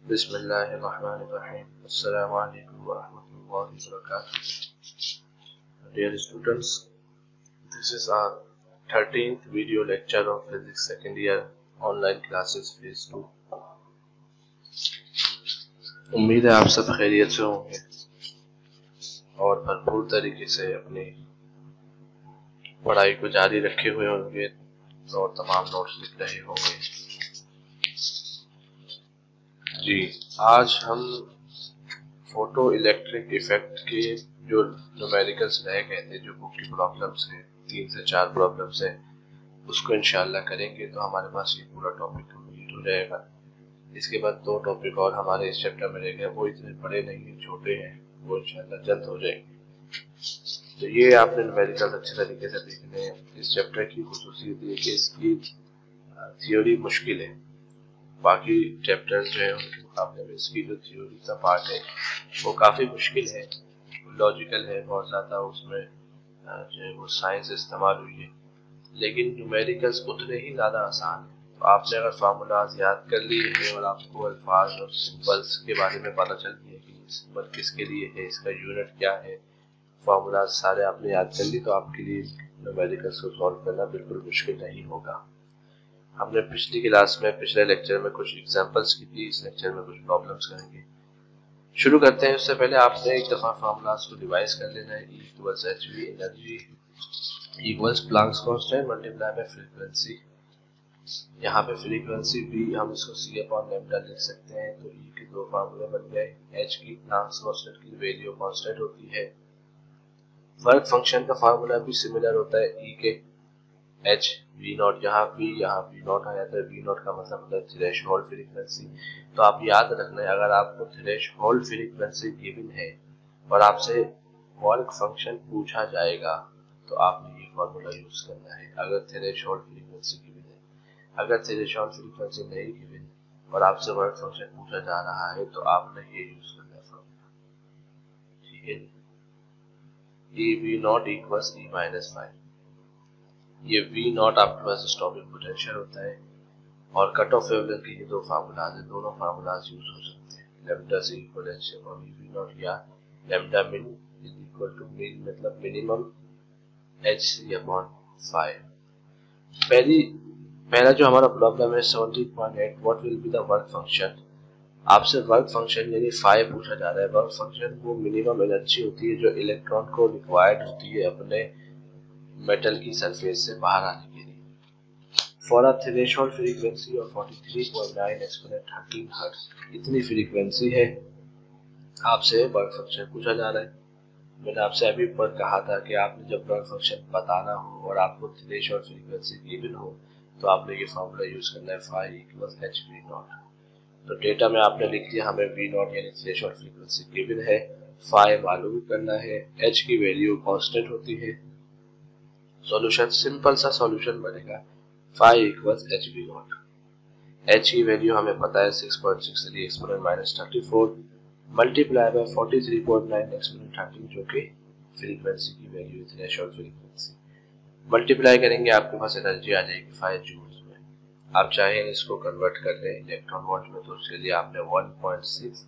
Bismillahirrahmanirrahim. Assalamu alaikum wa rahmatullahi wa barakatuh. Dear students, this is our 13th video lecture of Physics second year online classes phase 2. उम्मीद है आप सब खैरियत से होंगे और भरपूर तरीके से अपनी पढ़ाई को जारी रखे हुए होंगे और तमाम नोट्स लिख रहे होंगे। जी, आज हम फोटो इलेक्ट्रिक इफेक्ट के जो न्यूमेरिकल्स रह गए थे, जो बुक की प्रॉब्लम्स है, 3 से 4 प्रॉब्लम्स है, उसको इंशाल्लाह करेंगे तो हमारे पास ये पूरा टॉपिक कंप्लीट हो जाएगा। इसके बाद 2 टॉपिक और हमारे इस चैप्टर में रह गए, वो इतने बड़े नहीं हैं, छोटे हैं, वो इंशाल्लाह जल्द हो जाएंगे। तो ये आपने न्यूमेरिकल्स अच्छे तरीके से देखने हैं। इस चैप्टर की खुसूसियत ये कि इसकी थियोरी मुश्किल है, बाकी चैप्टर्स जो है उनके मुकाबले में इसकी जो थ्योरी का पार्ट है वो काफ़ी मुश्किल है, लॉजिकल है बहुत ज़्यादा, उसमें जो है वो साइंस इस्तेमाल हुई है, लेकिन न्यूमेरिकल्स उतने ही ज़्यादा आसान है। तो आपने अगर फार्मूलाज याद कर लिए हैं और आपको अल्फाज और सिंबल्स के बारे में पता चल गया कि सिंबल किसके लिए है, इसका यूनिट क्या है, फार्मूलाज सारे आपने याद कर ली, तो आपके लिए न्यूमेरिकल्स को सॉल्व करना बिल्कुल मुश्किल नहीं होगा। हमने पिछली क्लास में, पिछले लेक्चर में कुछ एग्जांपल्स की थी, इस लेक्चर में कुछ प्रॉब्लम्स करेंगे। शुरू करते हैं। उससे पहले आपने एक दफ़ा फार्मूलाज को रिवाइज कर लेना है। E equals hv energy equals Planck's constant multiply by frequency. यहाँ पे फ्रीक्वेंसी v हम इसको c अपॉन लैम्डा लिख सकते हैं। तो E के 2 फार्मूले बन गए। h की प्लैंक्स कांस्टेंट की वैल्यू कांस्टेंट होती है। वर्क फंक्शन का फार्मूला भी सिमिलर होता है E के h v नॉट, यहाँ v नॉट आया था। v नॉट का मतलब होता है थ्रेशोल्ड फ्रीक्वेंसी। तो आप याद रखना है, अगर आपको थ्रेशोल्ड फ्रीक्वेंसी गिवन है और आपसे वर्क फंक्शन पूछा जाएगा तो आपने ये फॉर्मूला यूज करना है अगर थ्रेशोल्ड फ्रीक्वेंसी गिवन है। अगर थ्रेशोल्ड फ्रीक्वेंसी नहीं गिवन और आपसे वर्क फंक्शन पूछा जा रहा है तो आपने ये यूज करना है फॉर्मूला, ठीक है। E v not equals E minus 5। ये V नॉट आपके पास स्टॉपिंग पोटेंशियल होता है और कट ऑफ वेवलेंथ के ये 2 फार्मूलाज हैं, दोनों फार्मूलाज यूज हो सकते हैं। लैम्डा से पोटेंशियल और V नॉट या लैम्डा मिन इज इक्वल टू मिन मतलब मिनिमम hc अपॉन 5। पहला जो हमारा प्रॉब्लम है 17.8, what will be the work function. आपसे वर्क फंक्शन यानी 5 पूछा जा रहा है। वर्क फंक्शन वो मिनिमम एनर्जी होती है जो इलेक्ट्रॉन को रिक्वायर्ड होती है अपने मेटल की सरफेस से बाहर आने के लिए। For a threshold frequency of 43.9 exponent 13 hertz, इतनी फ्रीक्वेंसी है, आपसे वर्क फंक्शन पूछा जा रहा है। मैंने आपसे अभी ऊपर कहा था कि आपने जब वर्क फंक्शन बताना हो और आपको थ्रेशोल्ड फ्रीक्वेंसी गिवन हो तो आपने ये फॉर्मूला यूज करना है, phi equals h v not. तो डेटा में आपने लिख दिया, हमें वी नॉट यानी थ्रेशोल्ड फ्रीक्वेंसी गिवन है, फाई मालूम करना है, एच की वैल्यू कांस्टेंट होती है। सॉल्यूशन, सिंपल सा सॉल्यूशन बनेगा, phi equals h v not. H की वैल्यू हमें पता है 6.63 exponent minus 34 multiply by 43.9 exponent 13 जो कि फ्रीक्वेंसी की वैल्यू है, थ्रेशोल्ड फ्रीक्वेंसी। मल्टीप्लाई करेंगे आपके पास एनर्जी आ जाएगी 5 जूल्स में। आप चाहें इसको कन्वर्ट कर लें इलेक्ट्रॉन वोल्ट में, तो उसके लिए आपने 1.6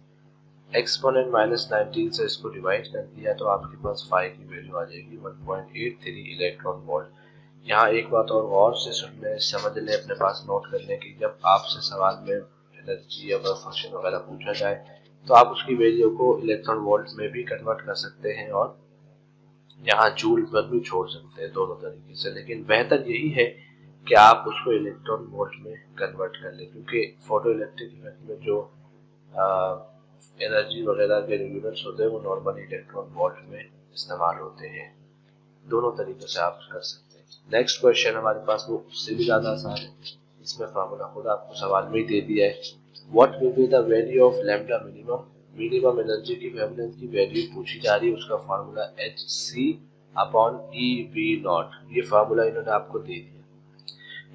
एक्सपोनेंट माइनस 19 से इसको डिवाइड कर दिया तो आपके पास 5 की वैल्यू आ जाएगी 1.83 इलेक्ट्रॉन वोल्ट। यहाँ एक बात और गौर से सुन लें, समझ लें, अपने पास नोट कर लें कि जब आपसे सवाल में एनर्जी या वर्क फंक्शन वगैरह पूछा जाए तो आप उसकी वैल्यू को इलेक्ट्रॉन वोल्ट में भी कन्वर्ट कर सकते हैं और यहाँ जूल पर भी छोड़ सकते हैं, दोनों तरीके से। लेकिन बेहतर यही है कि आप उसको इलेक्ट्रॉन वोल्ट में कन्वर्ट कर लें, क्योंकि फोटो इलेक्ट्रिक इफेक्ट में जो एनर्जी वगैरह के यूनिट्स होते हैं वो नॉर्मली इलेक्ट्रॉन वोल्ट में इस्तेमाल होते हैं। दोनों तरीकों से आप कर सकते हैं। नेक्स्ट क्वेश्चन हमारे पास वो उससे भी ज्यादा आसान है, इसमें फार्मूला खुद आपको सवाल में ही दे दिया है। What will be the value of lambda minimum. Minimum energy की वेवलेंथ की वैल्यू पूछी जा रही है, उसका formula hc upon ev not. ये फार्मूला इन्होंने आपको दे दिया,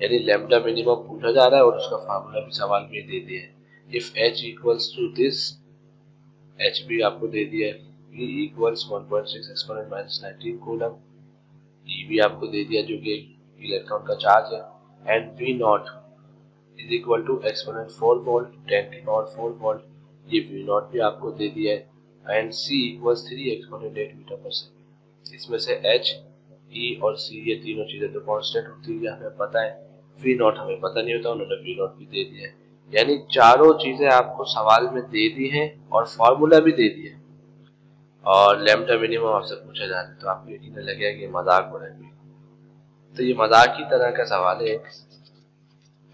यानी लैम्डा मिनिमम पूछा जा रहा है और उसका फार्मूला भी सवाल में दे दिया है। If h equals to this, h भी आपको दे दिया है, v equals 1.6 exponent minus 19 coulomb, E भी आपको दे दिया जो कि इलेक्ट्रॉन का चार्ज है, and V not is equal to exponent 4 volt 10 की पावर 4 वोल्ट। ये वी नॉट भी आपको दे दिया है and c equals 3 exponent 8 metre पर सेकेंड। इसमें से एच, ई और सी ये तीनों चीजें तो कांस्टेंट होती है, हमें पता है। वी नॉट हमें पता नहीं होता, उन्होंने वी नॉट भी दे दिया है। यानी चारों चीजें आपको सवाल में दे दी हैं और फॉर्मूला भी दे दिया है और लैम्डा मिनिमम आपसे पूछा जा रहा है, तो आपको यकीन लगेगा कि मजाक हो रहा है। तो ये मजाक की तरह का सवाल है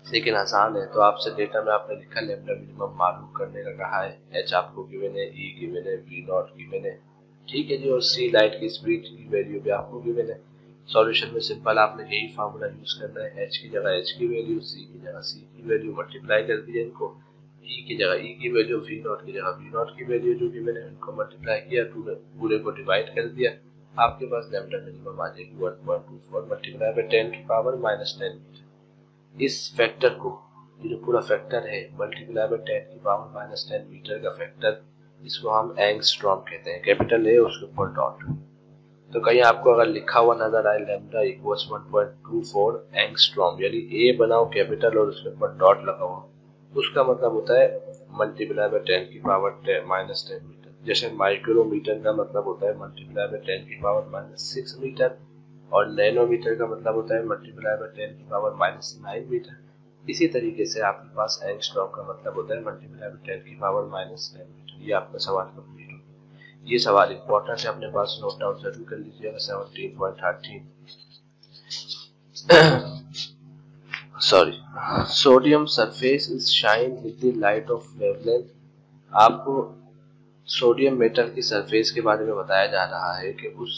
लेकिन आसान है। तो आपसे डेटा में आपने लिखा लैम्डा मिनिमम मालूम करने का कहा है, एच आपको गिवन है, ई गिवन है, वी नॉट गिवन है, ठीक है जी, और सी लाइट की स्पीड की वैल्यू भी आपको गिवन है। सॉल्यूशन में सिंपल आपने यही फार्मूला यूज करना है, एच की जगह एच की वैल्यू, सी की जगह सी की वैल्यू मल्टीप्लाई कर दिया इनको, ई की जगह ई की वैल्यू, वी नॉट की जगह वी नॉट की वैल्यू जो गिवन है उनको मल्टीप्लाई किया, पूरे को डिवाइड कर दिया, आपके पास लैम्डा मिनिमम आ जाएगी 1.24 मल्टीप्लाई बाय 10 की पावर -10। इस फैक्टर को, ये जो पूरा फैक्टर है मल्टीप्लाई बाय 10 की पावर -10 मीटर का फैक्टर, इसको हम एंगस्ट्रॉम कहते हैं, कैपिटल ए उसके ऊपर डॉट। तो कहीं आपको अगर लिखा हुआ नजर आए लैम्डा इक्वल्स 1.24 एंगस्ट्रॉम, यानी ए बनाओ कैपिटल और उसके ऊपर डॉट लगा हुआ, उसका मतलब होता है मल्टीप्लाई बाय 10 की पावर -10 मीटर। जैसे माइक्रोमीटर का मतलब होता है मल्टीप्लाई बाय 10 की पावर -6 मीटर और नैनोमीटर का मतलब होता है मल्टीप्लाई बाय 10 की पावर -9 मीटर। इसी तरीके से आपके पास एंगस्ट्रॉम का मतलब होता है मल्टीप्लाई बाय 10 की पावर -10 मीटर। ये आपका सवाल कंप्लीट हो। ये सवाल इंपॉर्टेंट है, अपने पास नोट डाउन जरूर कर लीजिएगा। 17.13 sorry, sodium surface is shine with the light of wavelength. आपको सोडियम मेटल की सरफेस के बारे में बताया जा रहा है कि उस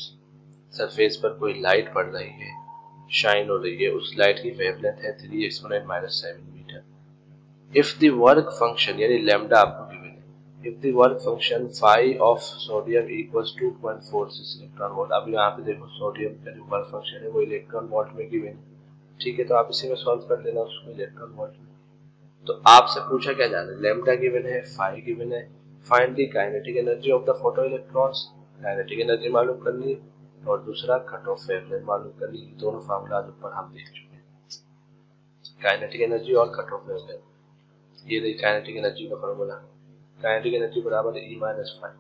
सरफेस पर कोई लाइट पड़ रही है, शाइन हो रही है, उस लाइट की वेवलेंथ है 3 exponent -7 metre. If the work function, यानी लैम्डा आपको गिवन है, if the work function phi of sodium equals 2.46 electron volt. अब यहाँ पे देखो सोडियम का जो वर्क फंक्शन है वो इलेक्ट्रॉन वोल्ट में गिवन है, ठीक है, तो आप इसी में सॉल्व कर लेना उसको इलेक्ट्रॉन वोल्ट में। तो आपसे पूछा क्या जाना है, लैम्डा गिवन है, फाई गिवन है, find the kinetic energy of the photo electrons, kinetic energy मालूम करनी है, और दूसरा कट ऑफ वेवलेंथ मालूम करनी है। दोनों फार्मूला ऊपर हम देख चुके हैं, काइनेटिक एनर्जी और कट ऑफ वेवलेंथ। ये रही काइनेटिक एनर्जी का फार्मूला, काइनेटिक एनर्जी बराबर ई माइनस फाई।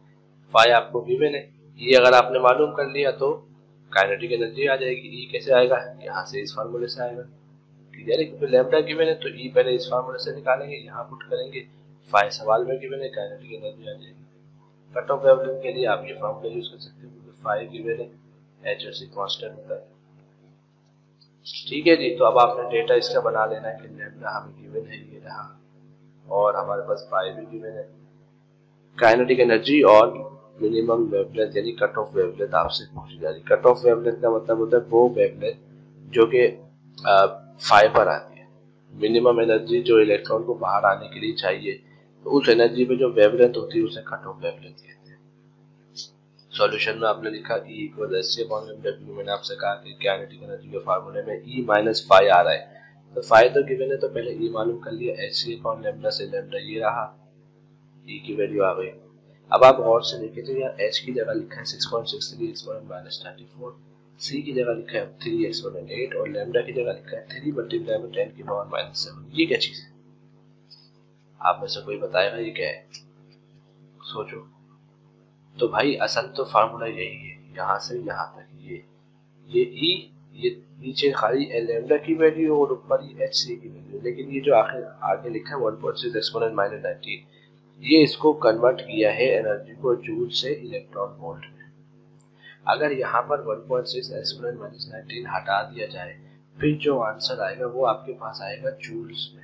फाई आपको गिवन है, ये अगर आपने मालूम कर लिया तो काइनेटिक एनर्जी आ जाएगी। ई कैसे आएगा, यहाँ से इस फार्मूले से आएगा, क्लियर है, क्योंकि लैम्डा गिवन है तो ई पहले इस फार्मूले से निकालेंगे, यहाँ पुट करेंगे, फाई सवाल में गिवन है, काइनेटिक एनर्जी आ जाएगी। कट ऑफ वेवलेंथ के लिए आप ये फार्मूला यूज कर सकते हो क्योंकि फाई गिवन है, एच और सी कांस्टेंट होता है, ठीक है जी। तो अब आपने डेटा इसका बना लेना है कि लैम्डा हमें गिवन है, ये रहा, और हमारे पास फाई भी गिवन है, काइनेटिक एनर्जी और मिनिमम वेवलेंथ यानी कट ऑफ वेवलेंथ आपसे पूछी जा रही है। कट ऑफ वेवलेंथ का मतलब होता है वो वेवलेंथ जो कि फाई पर आती है, मिनिमम एनर्जी जो इलेक्ट्रॉन को बाहर आने के लिए चाहिए, तो उस एनर्जी में जो वेवलेंथ होती है उसे कट ऑफ वेवलेंथ कहते हैं। सॉल्यूशन में आपने लिखा E इक्वल hc/w। मैंने आपसे कहा कि काइनेटिक एनर्जी के फार्मूले में E माइनस फाई आ रहा है, तो फाई तो गिवन है तो पहले E मालूम कर लिया, hc/λ से लैम्डा ये रहा, E की वैल्यू आ गई। अब आप गौर से देखें तो यहाँ h की जगह लिखा है 6.63 एक्सपोनेंट -34, c की जगह लिखा है 3 एक्सपोनेंट 8 और लैम्डा की जगह लिखा है 3 मल्टीप्लाई बाय 10 की पावर -7। ये क्या चीज है, आप में से कोई बताएगा ये क्या है, सोचो। तो भाई असल तो फार्मूला यही है, यहाँ से यहाँ तक ये ई, ये नीचे खाली लैम्डा की वैल्यू और ऊपर ये एच सी की वैल्यू, लेकिन ये जो आगे लिखा है 1.6 एक्सपोनेंट -19, ये इसको कन्वर्ट किया है एनर्जी को जूल से इलेक्ट्रॉन वोल्ट में। अगर यहाँ पर 1.6 एक्सपोनेंट -19 हटा दिया जाए, फिर जो आंसर आएगा वो आपके पास आएगा जूल्स में,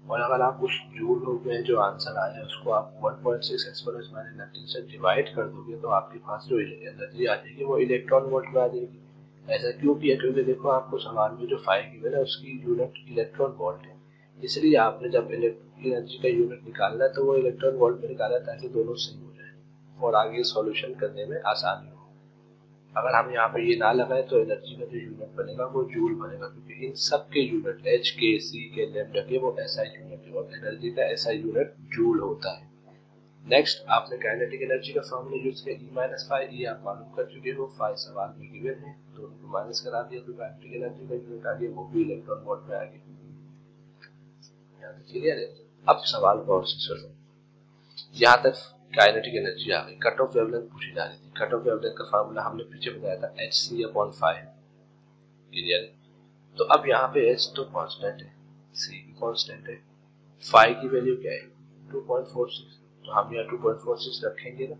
और अगर आप उस जूल में जो आंसर आया उसको आप 1.6 एक्सपोनेंट -19 से डिवाइड कर दोगे तो आपके पास जो एनर्जी आ जाएगी वो इलेक्ट्रॉन वोल्ट में आ जाएगी। ऐसा क्यों किया, क्योंकि देखो आपको सवाल में जो फाई गिवन है उसकी यूनिट इलेक्ट्रॉन वोल्ट है, इसलिए आपने जब एनर्जी का यूनिट निकालना है तो वो इलेक्ट्रॉन वोल्ट में निकाला ताकि दोनों सही हो जाए और आगे सॉल्यूशन करने में आसानी हो। अगर हम यहाँ पे ये ना लगाए तो एनर्जी का जो यूनिट बनेगा वो जूल बनेगा, क्योंकि इन सब के यूनिट एच के, सी के, लैम्डा के वो ऐसा यूनिट है और एनर्जी का ऐसा यूनिट जूल होता है। नेक्स्ट आपने काइनेटिक एनर्जी का फॉर्मूला यूज किया, ई माइनस फाई, ये आप मालूम कर चुके हो, फाई सवाल में गिवन है, दोनों को माइनस करा दिया तो काइनेटिक एनर्जी का यूनिट आ गया, वो भी इलेक्ट्रॉन वोल्ट में आ गया। यहाँ तक क्लियर है। अब सवाल गौर से सुनो, यहाँ तक काइनेटिक एनर्जी आ गई। कट ऑफ वेवलेंथ पूछी जा रही थी। कट ऑफ वेवलेंथ का फार्मूला हमने पीछे बताया था hc/5 एरिया। तो अब यहाँ पे h तो कांस्टेंट है, c भी कांस्टेंट है, फाई की वैल्यू क्या है 2.46, तो हम यहाँ 2.46 रखेंगे ना?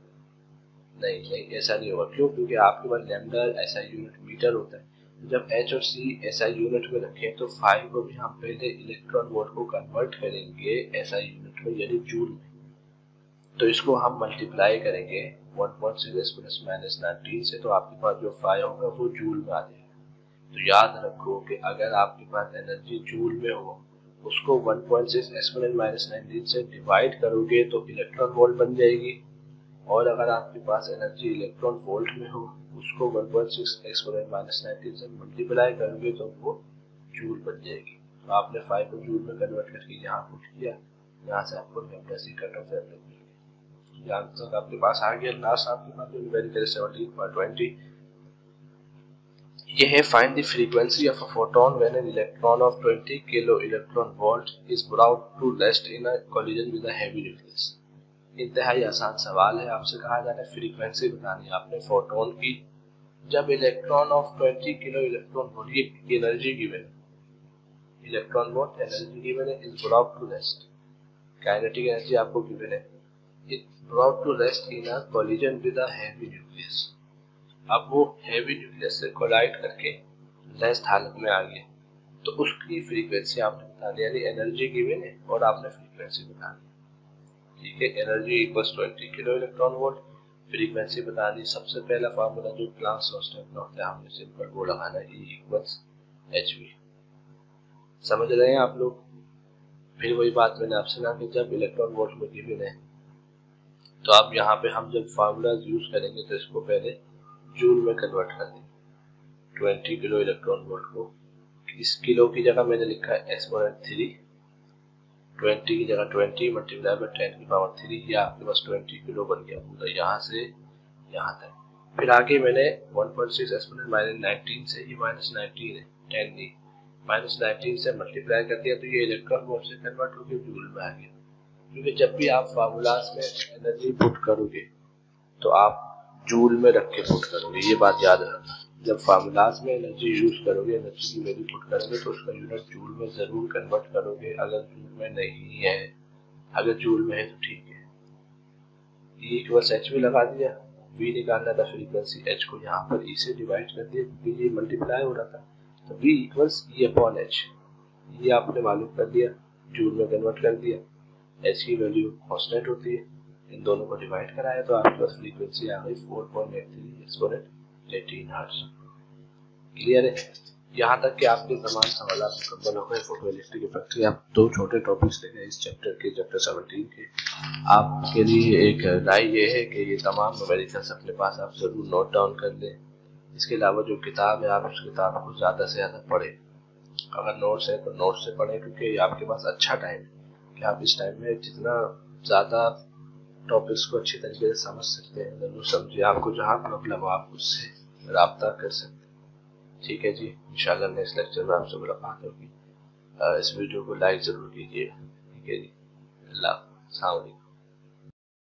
नहीं, ऐसा नहीं होगा। क्यों? क्योंकि आपके पास लैम्डा एसआई यूनिट मीटर होता है। जब h और c एसआई यूनिट में रखें तो फाई को भी हम पहले इलेक्ट्रॉन वोल्ट को कन्वर्ट करेंगे एसआई यूनिट में, यानी जूल में। तो इसको हम मल्टीप्लाई करेंगे 1.6 + -19 से, तो आपके पास जो फाई होगा वो जूल में आ जाएगा। तो याद रखो कि अगर आपके पास एनर्जी जूल में हो, उसको 1.6 एक्सपोनेंट -19 से डिवाइड करोगे तो इलेक्ट्रॉन वोल्ट बन जाएगी। और अगर आपके पास एनर्जी इलेक्ट्रॉन वोल्ट में हो, उसको 1.6 एक्सपोनेंट -19 से मल्टीप्लाई करोगे तो वो जूल बन जाएगी। तो आपने 5 को जूल में कन्वर्ट करके यहाँ पुट किया, यहाँ से आपको लैम्डा सी कट ऑफ वेवलेंथ मिल गई। यहाँ तक आपके पास आ गया। लास्ट आपके पास न्यूमेरिकल 17.20 ये है, find the frequency of a photon when an electron of 20 kilo electron volt is brought to rest in a collision with a heavy nucleus. इंतहाई आसान सवाल है। आपसे कहा जा रहा है फ्रीक्वेंसी बतानी है आपने फोटोन की। जब electron of 20 kilo electron volt, ये energy given, electron volt energy given है, is brought to rest, kinetic energy आपको गिवन है, it brought to rest in a collision with a heavy nucleus. अब वो हेवी न्यूक्लियस से collide करके rest हालत में आ गया, तो उसकी फ्रीक्वेंसी आपने बतानी, यानी एनर्जी गिवन है और आपने फ्रीक्वेंसी बतानी। ठीक है, energy equals 20 kilo electron volt, frequency बतानी। सबसे पहला फार्मूला जो प्लांक्स कांस्टेंट का होता है, हमने सिंपल वो लगाना है, E इक्वल्स hv। समझ रहे हैं आप लोग? फिर वही बात मैंने आपसे कहा कि जब इलेक्ट्रॉन वोल्ट में गिवन है, तो अब यहाँ पे हम जब फार्मूला यूज करेंगे तो इसको पहले जूल में कन्वर्ट कर देंगे। 20 किलो इलेक्ट्रॉन वोल्ट को, इस किलो की जगह मैंने लिखा है एक्सपोनेंट 3, 20 की जगह 20 मल्टीप्लाई बाय 10 की पावर 3, ये आपके पास 20 किलो बन गया पूरा, यहाँ से यहाँ तक। फिर आगे मैंने 1.6 एक्सपोनेंट -19 से, ये -19 है, 10 नहीं, -19 से मल्टीप्लाई कर दिया, तो ये इलेक्ट्रॉन वोल्ट से कन्वर्ट होकर जूल में आ गया। क्योंकि जब भी आप फार्मूलाज में एनर्जी पुट करोगे तो आप जूल में रख के पुट करोगे, ये बात याद रखना। जब फार्मूलाज में एनर्जी यूज करोगे, एनर्जी की वैल्यू पुट करोगे, तो उसका यूनिट जूल में जरूर कन्वर्ट करोगे। अगर जूल में नहीं है, अगर जूल में है तो ठीक है। E इक्वल्स एच भी लगा दिया, V निकालना था फ्रीक्वेंसी, H को यहाँ पर E से डिवाइड कर दिया क्योंकि ये मल्टीप्लाई हो रहा था, तो V इक्वल्स E/H, ये आपने मालूम कर दिया, जूल में कन्वर्ट कर दिया। H की वैल्यू कांस्टेंट होती है, इन दोनों को डिवाइड कराया तो आपके पास फ्रीक्वेंसी आ गई 4.83 एक्सपोनेंट 18 हर्ट्ज। क्लियर है? यहाँ तक कि आपके तमाम सवाल मुकम्मल हो गए फोटो इलेक्ट्रिक इफेक्ट के। आप दो छोटे टॉपिक्स ले गए इस चैप्टर के, चैप्टर 17 के। आपके लिए एक राय ये है कि ये तमाम न्यूमेरिकल्स अपने पास आप जरूर नोट डाउन कर लें। इसके अलावा जो किताब है, आप उस किताब को ज़्यादा से ज़्यादा पढ़ें। अगर नोट्स है तो नोट्स से पढ़ें, क्योंकि आपके पास अच्छा टाइम है कि आप इस टाइम में जितना ज़्यादा टॉपिक्स को अच्छी तरीके से समझ सकते हैं, जरूर समझिए। आपको जहाँ प्रॉब्लम हो आप उससे राब्ता कर सकते हैं। ठीक है जी, इंशाल्लाह नेक्स्ट लेक्चर में आपसे मुलाकात होगी। इस वीडियो को लाइक ज़रूर कीजिए। ठीक है जी, अल्लाह।